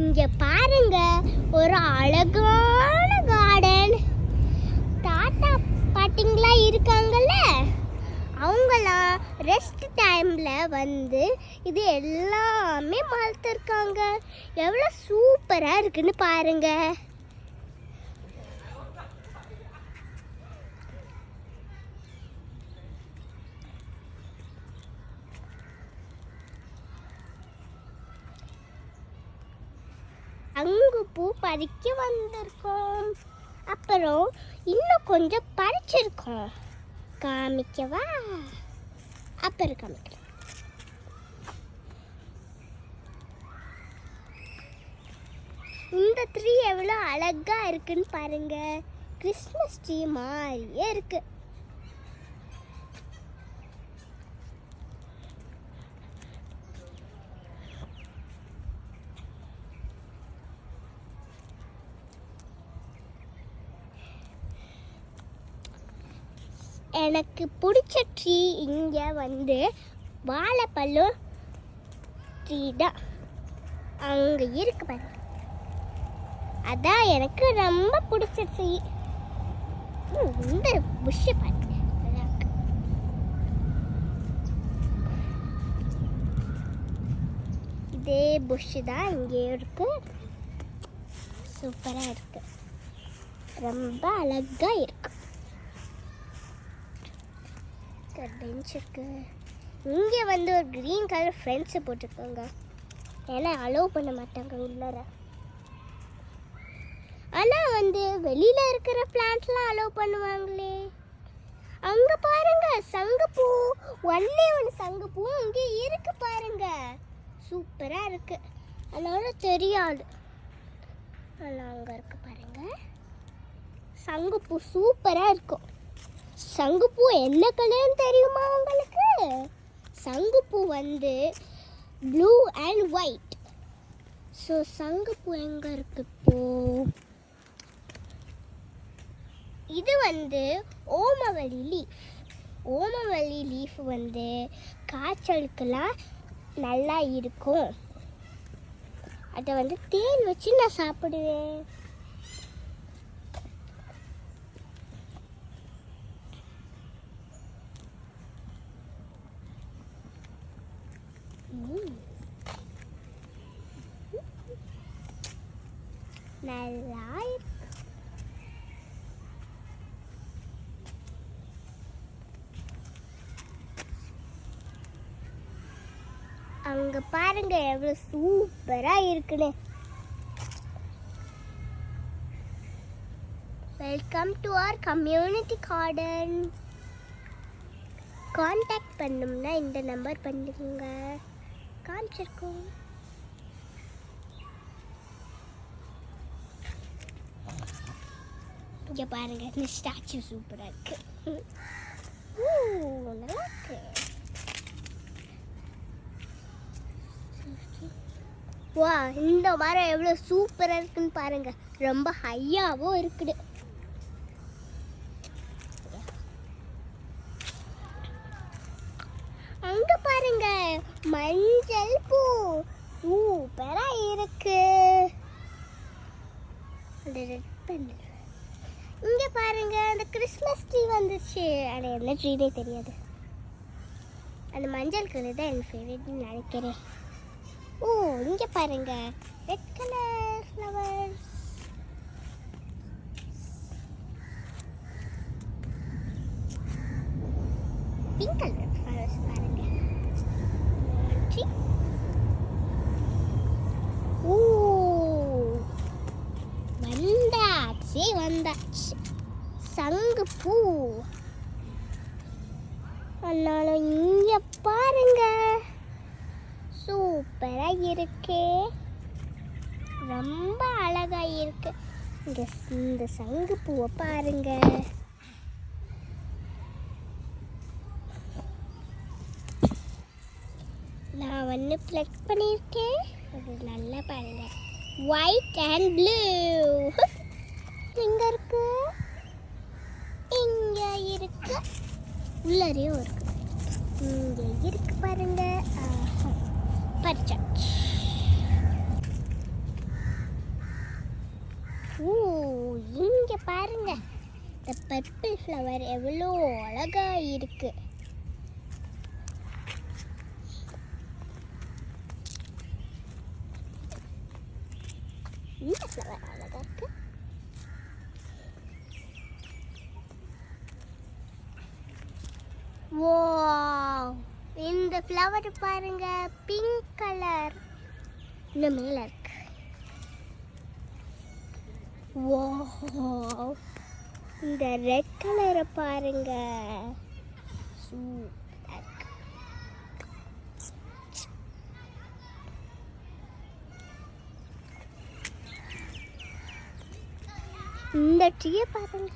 இங்க பாருங்க, ஒரு அழகான கார்டன். தாத்தா பாட்டிங்களா இருக்காங்கல்ல, அவங்களாம் ரெஸ்ட் டைம்ல வந்து இது எல்லாமே வளர்த்துருக்காங்க. எவ்வளோ சூப்பரா இருக்குன்னு பாருங்க. அங்கு பூ பறிக்க வந்திருக்கோம். அப்புறம் இன்னும் கொஞ்சம் பறிச்சிருக்கோம். காமிக்கவா? அப்புறம் காமிக்கிறேன். இந்த ட்ரீ எவ்வளோ அழகா இருக்குன்னு பாருங்க. கிறிஸ்மஸ் ட்ரீ மாதிரியே இருக்கு. எனக்கு பிடிச்ச ட்ரீ இங்கே வந்து வாழைப்பழம் ட்ரீ தான். அங்கே இருக்கு பாருங்க, அதான் எனக்கு ரொம்ப பிடிச்ச ட்ரீ. இந்த புஷ்ஷை பாருங்க, இதே புஷ்ஷு தான் இங்கே இருக்கு. சூப்பராக இருக்கு, ரொம்ப அழகா இருக்கு. பெஞ்ச் இருக்கு. இங்கே வந்து ஒரு க்ரீன் கலர் ஃப்ரெண்ட்ஸை போட்டிருக்காங்க. ஏன்னா அலோவ் பண்ண மாட்டாங்க உள்ளார. ஆனால் வந்து வெளியில் இருக்கிற பிளான்ட்லாம் அலோவ் பண்ணுவாங்களே. அங்கே பாருங்க, சங்குப்பூ. ஒன்னே ஒன்று சங்குப்பூ அங்கே இருக்கு பாருங்க. சூப்பராக இருக்கு. அதனால தெரியாது, ஆனால் அங்கே இருக்கு பாருங்க. சங்குப்பூ சூப்பராக இருக்கும். சங்குப்பூ என்ன கலர்னு தெரியுமா உங்களுக்கு? சங்குப்பூ வந்து ப்ளூ அண்ட் ஒயிட். ஸோ சங்குப்பூ எங்கே இருக்கு இப்போ? இது வந்து ஓமவல்லி லீஃப். ஓமவல்லி லீஃப் வந்து காய்ச்சலுக்கெல்லாம் நல்லா இருக்கும். அதை வந்து தேன் வச்சு நான் சாப்பிடுவேன். நல்லா இருக்கு. அங்க பாருங்க எவ்வளவு சூப்பரா இருக்குன்னு. Welcome to our community garden. Contact பண்ணணும்னா இந்த நம்பர் பண்ணுங்க, காமிச்சிருக்கோம். இங்கே பாருங்க, இந்த ஸ்டாச்சு சூப்பராக இருக்கு. நல்லா இருக்கு. வா, இந்த மரம் எவ்வளோ சூப்பராக இருக்குன்னு பாருங்க. ரொம்ப ஹையாகவும் இருக்குது. அங்க பாருங்க, மஞ்சள் பூ சூப்பரா இருக்கு. இங்க பாருங்க, அந்த கிறிஸ்மஸ் ட்ரீ வந்துச்சு. அது என்ன ட்ரீனே தெரியாது. அந்த மஞ்சள் கலர் தான் எனக்கு ஃபேவரட்னு நினைக்கிறேன். ஓ, இங்க பாருங்க, red colour flowers. Pink colour flowers பாருங்க. ஓ, வந்தாச்சு சங்குப்பூ. அதனால இங்க பாருங்க, சூப்பரா இருக்கே, ரொம்ப அழகா இருக்கு. இந்த சங்குப்பூவை பாருங்க. நான் வந்து பிளக் பண்ணியிருக்கேன். அது நல்லா பாருங்க, ஒயிட் அண்ட் ப்ளூ. எங்க இருக்கு? இங்க இருக்கு, உள்ளரையும் இருக்கு. இங்க இருக்கு பாருங்க. பறிச்சாச்சு. இங்க பாருங்க, இந்த பர்பிள் ஃப்ளவர் எவ்வளோ அழகா இருக்கு. இந்த ஃப்ளவர் அழகா இருக்கு. வாவ், இந்த ஃப்ளவர் பாருங்க, பிங்க் கலர். இன்னும் மேல இருக்கு. வாவ், இந்த ரெட் கலரை பாருங்க, சூப்பரா இருக்கு. இந்த ட்ரீயை பாருங்க.